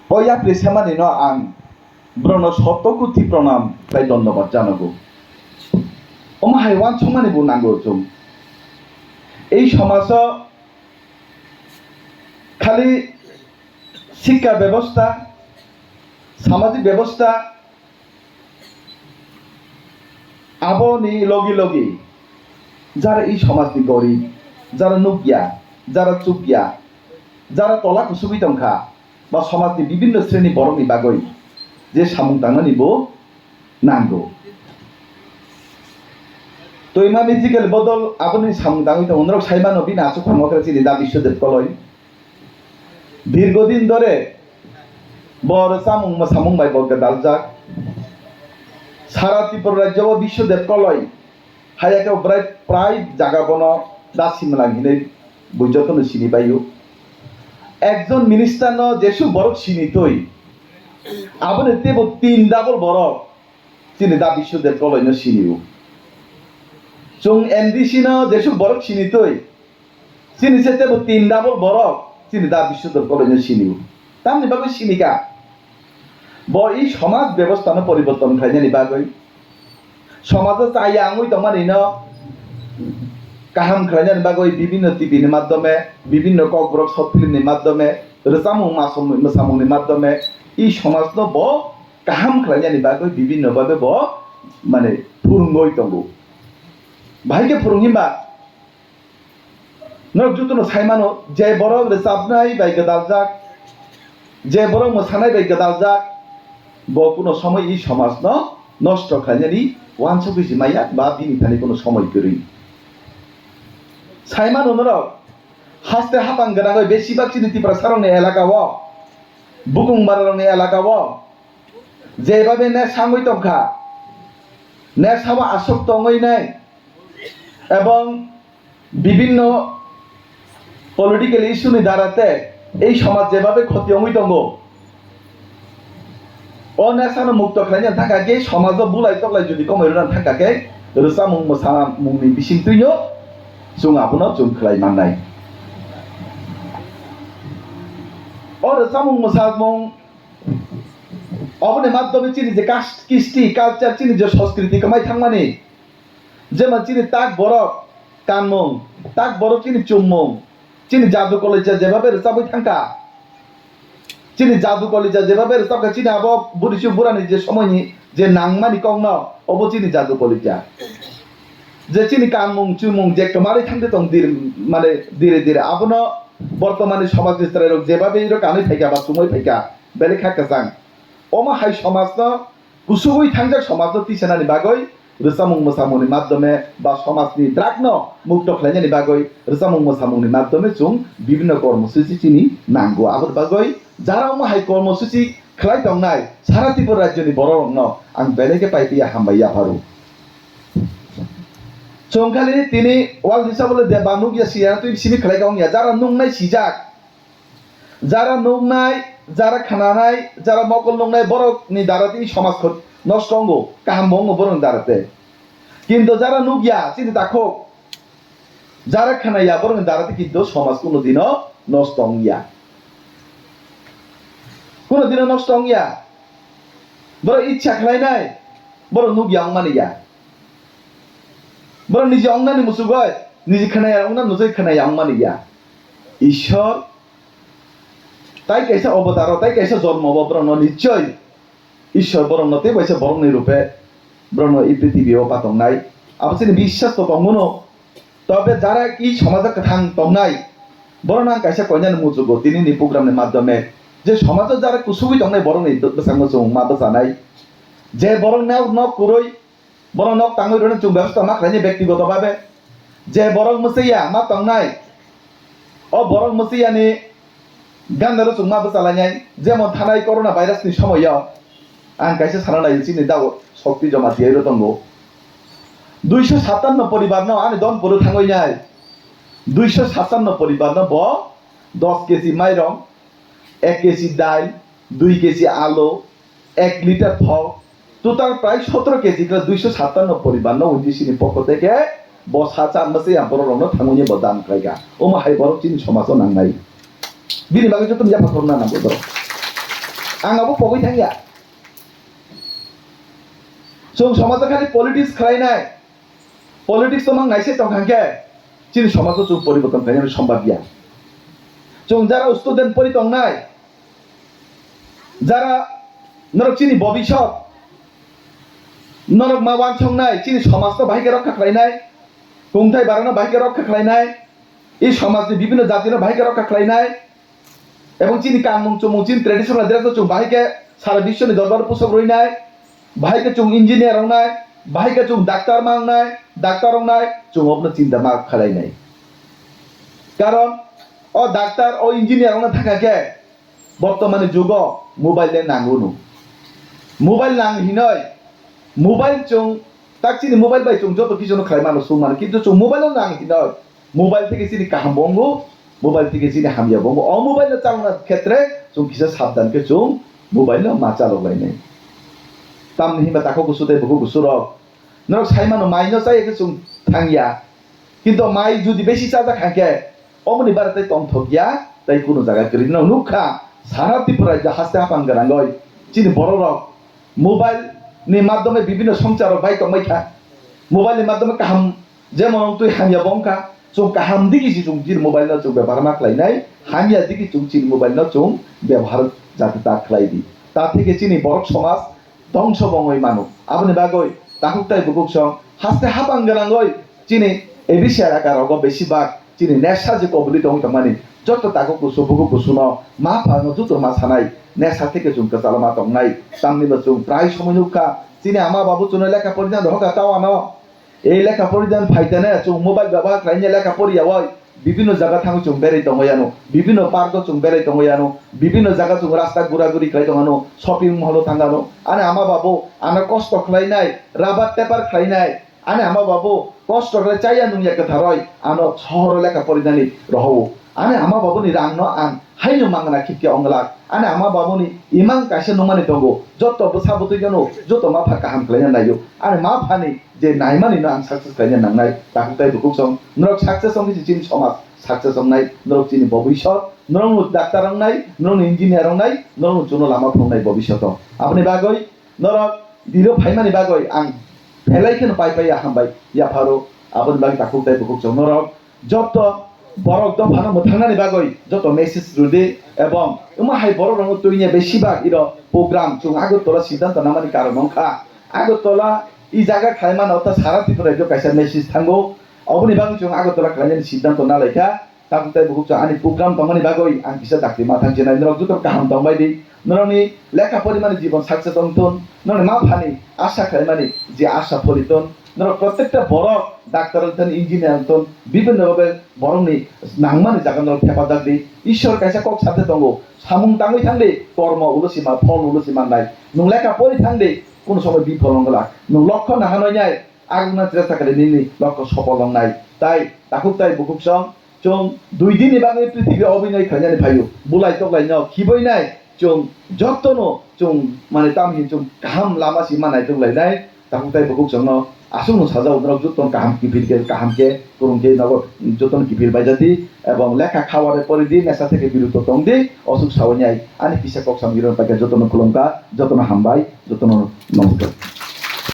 Oya presamani no ang brono শতকোটি প্রণাম তাই ধন্যবাদ জানাবো ওমা হাইওয়ান সমানে বুনাঙ্গো জুম এই সমাজ খালি শিক্ষা ব্যবস্থা সামাজিক ব্যবস্থা আবনি লগি লগি যারা এই সমাজনি গরিব যারা নুকিয়া যারা চুকিয়া যারা তলা কুসুবি দংখা বা সমাজনি বিভিন্ন শ্রেণী বরংনি বাগৈ যে সামুং দাংনানিব নাंगौ তো ইমামিজিকেল বদল আবনি সামুং দাংই তো অন্যরক সাইমানো বিনা আচু খঙ্গকরা চিনি দা বিশ্বদেব কলয় দীর্ঘদিন ধরে বড় সামুং মুসামুং বাই বগদাল যাক সারা ত্রিপুরা রাজ্য বিশ্বদেব কলয় হায়াকে প্রায় জায়গা বন দাসিম লাগিলে বৈযতন চিনি পাইও একজন মিনিস্টার ন যেসু বড় চিনি তৈ আবনে তেব তিন ডাবল বড় চিনি দা বিশ্বদেব কলয় ন চিনিও চং এনডিসি ন যেসু বড় চিনি তৈ চিনি সে তেব তিন ডাবল বড় চিনি দা বিশ্বদেব কলয় ন চিনিও তামনি বাগৈ চিনিকা ব এই সমাজ ব্যবস্থা ন পরিবর্তন খাইনি বাগৈ সমাজ চাই আঙুই তোমার ইন কাহাম খাইনি বাগৈ বিভিন্ন টিভির মাধ্যমে বিভিন্ন ককব্রক শর্ট ফিল্মের মাধ্যমে রুচামুং মুসামুংের মাধ্যমে এই সমাজ ন ব কাহাম খাইনি বাগৈ বিভিন্ন ভাবে ব মানে ফুরুঙ্গই দङ ভাইকে ফুরুঙ্গিবা নক যুতনো সাইমানো যে বড় রুচাবনাই বাই গদাল যাক যে বড় মোসানাই বাই গদাল যাক ব কোনো সময় এই সমাজ ন নষ্ট খাইনি ওয়ান চব্বিশ মাইয়া বা বিনিখানি কোনো সময় করি সাইমান অনুরক হাসতে হাপাং গনা বেশিরভাগ চিনি ত্রিপুরা সারংনি এলাকাও বুকুংবারংনি এলাকাও যেভাবে নেশাঙ্গই তংখা নেশাওয়া আসক্ত অঙ্গই নাই এবং বিভিন্ন পলিটিক্যাল ইস্যুনি দ্বারাতে এই সমাজ যেভাবে ক্ষতি অঙ্গই দङ অনেশানো মুক্ত খাইনি থাকাকে সমাজ বুলাই তকলাই যদি কমাইরান থাকাকে রুচামুং মুসামুংনি বিসিং তুইও जों आबुनाव जों खालाय माननाय और सामुं मुसामुं अबने माध्यमे चिनि जे कास्ट किस्ति कालचार चिनि जे संस्कृति कमाय थांमानि जेमा चिनि ताक बरक कानमुं ताक बरक चिनि चुममुं चिनि जादु कलेजा जेबाबे रसाबै थांका चिनि जादु कलेजा जेबाबे रसाबका चिनि आबो बुरिसु बुरानि जे समयनि जे नांमानि कौनो अबो चिनि जादु कलेजा যে চিনি কানমুং চুমুং যে কমারে থাকতে তং মানে ধীরে ধীরে আবনো বর্তমানে সমাজ বিস্তারের যেভাবে এর কানে থাকা বা সময় থাকা বেলে খাকা যাং অমা হাই সমাজ ন কুসুবই থাকজাক সমাজ তিসানানি বাগৈ রুচামুং মুসামুংনি মাধ্যমে বা সমাজনি দ্রাগ্ন মুক্ত খাইনানি বাগৈ রুচামুং মুসামুংনি মাধ্যমে जों বিভিন্ন কর্মসূচি চিনি নাंगौ আবর বাগৈ যারা অমা হাই কর্মসূচি খাই দংনাই সারা ত্রিপুরা রাজ্যনি বড় রং আং বেলেকে পাইপিয়া হামবাইয়া ভারু চংখালি তিনি ওয়াল হিসাবলে দে বানু গিয়া সিয়া তুই সিমি খালাই গাও গিয়া যারা নুংনাই সিজাক যারা নুংনাই যারা খানানাই যারা মকল নুংনাই বড় নি দারাতে সমাজ নষ্ট অঙ্গ কাহাম বঙ্গ বড় দারাতে কিন্তু যারা নুগিয়া চিনি তাকো যারা খানাইয়া বড় দারাতে কিন্তু সমাজ কোনোদিনও নষ্ট অঙ্গিয়া কোনোদিনও নষ্ট অঙ্গিয়া বড় ইচ্ছা খালাই নাই বড় নুগিয়া অংমানিয়া বড় নিজে অঙ্গানি মুসুগয় নিজে খানায় অঙ্গা নজে খানায় অঙ্গানি গিয়া ঈশ্বর তাই কেসে অবতার তাই কেসে জন্ম ব্রহ্ম নিশ্চয় ঈশ্বর ব্রহ্মতে বসে বরংনি রূপে ব্রহ্ম এই পৃথিবীও পাতং নাই আপনি বিশ্বাস তো দংনো তবে যারা এই সমাজে থাং দংনাই বরং কাইসা কইনান মুজুগো তিনি নি প্রোগ্রামের মাধ্যমে যে সমাজে যারা কুসুবই দংনাই বরং এই বেসাঙ্গ जों मा বসানাই যে বরং নাও ন কুরই বরং নক তাঙ্গই রনে जों ব্যবস্থা মা খাইনি ব্যক্তিগতভাবে যে বরং মুসাইয়া মা তংনাই ও বরং মুসাইয়ানি গান্দারো जों मा বসালাኛই যেমন থানায় করোনা ভাইরাসনি সময়ও आं কাইসা সারানাই চিনি দাও শক্তি জমা দিয়েরো দङ 257 পরিবার ন আমি দন পুরো থাঙ্গই নাই 257 পরিবার ন ব 10 কেজি মাইরং 1 কেজি ডাল 2 কেজি আলো 1 লিটার ফল টোটাল প্রায় 17 কেজি 257 পরিবার ন উদ্দেশ্যনি পক্ষ থেকে বসা চামসে আমপর রং থাঙ্গনি বদান খাইগা ও মা হাই বড় চিনি সমাজ নাংনাই বিনি বাগে তুমি জামা করনা না বড় आंनावबो फगै थांया जों समाजाव खालि पलिटिक्स खालायनाय पलिटिक्स तो mang नायसे तंखांखे चिनि समाजखौ जों परिबर्तन खालायनो सम्भव गैया जों যারা स्टुडेन्ट परि तंनाय যারা नरक चिनि भबिष्यत नरक मावान संनाय चिनि समाजखौ बाहायके रक्षा खालायनाय खुंथाय बारानो बाहायके रक्षा खालायनाय এই সমাজनि বিভিন্ন জাতিनो बाहायके रक्षा खालायनाय এবং চিনি কামুং চুমুং চিনি ट्रेडिशनल ड्रेस जों बाहायके सारा विश्वनि दरबार पुसक रइनाय बाहायके जों इंजिनियर रंनाय बाहायके जों डाक्टर मांनाय डाक्टर रंनाय जों अपनो चिन्ता मा खालायनाय कारण ओ डाक्टर ओ इंजिनियर रंना थाखाके बर्तमाने जुग मोबाइल ले नांगुनु मोबाइल नांहिनय मोबाइल जों ताकचिनि मोबाइल बाय जों जतो किजनो खालायमानो सुमान किन्तु जों मोबाइल नांहिनय मोबाइल থেকে চিনি কাহাম বঙ্গ मोबाइल থেকে চিনি হামিয়া বঙ্গ অ মোবাইল চালানোর ক্ষেত্রে जों किसा साबधानके जों मोबाइल मा चालायनाय तामनिहिबा ताको गुसुते बहु गुसुरक नरक साइमानो माइनो चाइके जों थांगिया किन्तु माइ जुदि बेसि चाजा खाके अमनि बारते तंथगिया ताइ कुनो जागा करिनो नुखा सारा त्रिपुरा हास्ते हापान गरांगय चिनि बररक मोबाइल नि माध्यमे विभिन्न संचार बाय तंबायखा मोबाइल नि माध्यमे काहाम जेमन तुइ हामिया बंका जों काहाम दिगि जों जिर मोबाइल जों व्यवहार मा खालायनाय हामिया दिगि जों चिनि मोबाइल जों व्यवहार जाते ता खालायदि ता থেকে চিনি বরক সমাজ ধ্বংস বঙ্গই মানো আপনি বাগই তাকুকটাই বুকুকসং হাসতে হাবাং গরাঙ্গই চিনি এই বিষয় আকার অগ বেশিরভাগ চিনি নেশা যে কবলি দং তামানি যত তাকু কুসু বুকু কুসুনো মা ফানো যত মা সানাই নেশা থেকে जों কালামা তংনাই তামনিবা जों প্রায় সময় নুকা চিনি আমা বাবু চুনে লেখা পরিধান হকা তাওয়ানো এই লেখা পরিধান ফাইতানে जों মোবাইল ব্যবহার খাইনে লেখা পড়িয়াওই বিভিন্ন জায়গা থাঙ্গো जों বেরাই দংয়ানো বিভিন্ন পার্ক जों বেরাই দংয়ানো বিভিন্ন জায়গা जों রাস্তা ঘোরাঘুরি খাই দংয়ানো শপিং মল থাঙ্গানো আনে আমা বাবু আনা কষ্ট খাইনাই রাবার পেপার খাইনাই আনে আমা বাবু কষ্ট করে চাইয়া নুইয়া কথা রয় আনো শহর লেখা পরিধানি রহও আনে আমা বাবুনি রাংনো আন হাইনো মাংনা খিকে অংলাক আনে আমা বাবুনি ইমাং কাইসে নমানি দঙ্গো যত বসাবতই জানো যত মা ফা কাহাম খাইনা নাইयो আনে মা ফানি যে নাইমানি না আন সাকসেস খাইনা নাংনাই তাকুতাই বুকুকসং নরক সাকসেস সংগি চিনি সমাজ সাকসেস সংনাই নরক চিনি ভবিষ্যৎ নরক ডাক্তার রংনাই নরক ইঞ্জিনিয়ার রংনাই নরক জুনো লামা ফংনাই ভবিষ্যৎ আপনি বাগই নরক দিলো ফাইমানি বাগই আং ফেলাইখেন পাই পাই হামবাই ইয়া ফারো আপনি বাগি তাকুতাই বুকুকসং নরক যত বরক দ ফানো মথানানি বাগই যত মেসেজ রুদে এবং উমাহাই বড় রঙ তৈরিয়া বেশিরভাগ ইর প্রোগ্রাম जों আগরতলা সিদ্ধান্ত নামানি কারণ নংখা আগরতলা ই জায়গা খাইমান অর্থাৎ সারা ত্রিপুরা রাজ্য কাইসা মেসেজ থাঙ্গো অবনি বাগি जों আগরতলা খাইনানি সিদ্ধান্ত না লেখা তাকুতাই বুকুকসং আনি প্রোগ্রাম তমানি বাগই আং কিসা চাকরি মাথাং জেনাই নরক যত কাহাম দংবাইদি নরনি লেখা পরিমাণে জীবন সাকসেস অন্তন নরনি মা ফানি আশা খাইমানি যে আশা ফলিতন নরক প্রত্যেকটা বড় ডাক্তার হতেন ইঞ্জিনিয়ার হতেন বিভিন্নভাবে বরংনি নাংমানি জায়গা নরক হেফাজাব দি ঈশ্বর কাইসা কক সাথে দঙ্গো সামুং তাঙ্গই থাংলে কর্ম উলসিমা ফল উলসিমা নাই নং লেখা পড়ি থাংলে কোন সময় বিফল হংলা নং লক্ষ্য নাহানয় নাই আগুনা চেষ্টা করে নিনি লক্ষ্য সফল হং নাই তাই তাকুকতাই বুকুকসং जों দুই দিন এবারে পৃথিবী অভিনয় খাইনানি ভাইও বুলাই তগলাই ন খিবই নাই जों যতনো जों মানে তামহি जों গাহাম লামাসি মানাই তগলাই নাই তাকুকতাই বুকুকসং ন আসুন সাজাও নরক যতন কাহাম কিফিরকে কাহামকে করুনকে নগর যতন কিফির বাইজাতি এবং লেখা খাওয়ারে পরিধি নেশা থেকে বিরত তংদি অসুখ সাওয়াই আনি কিসা কক সামগিরন পাকে যতন খুলংকা যতন হামবাই যতন নমস্কার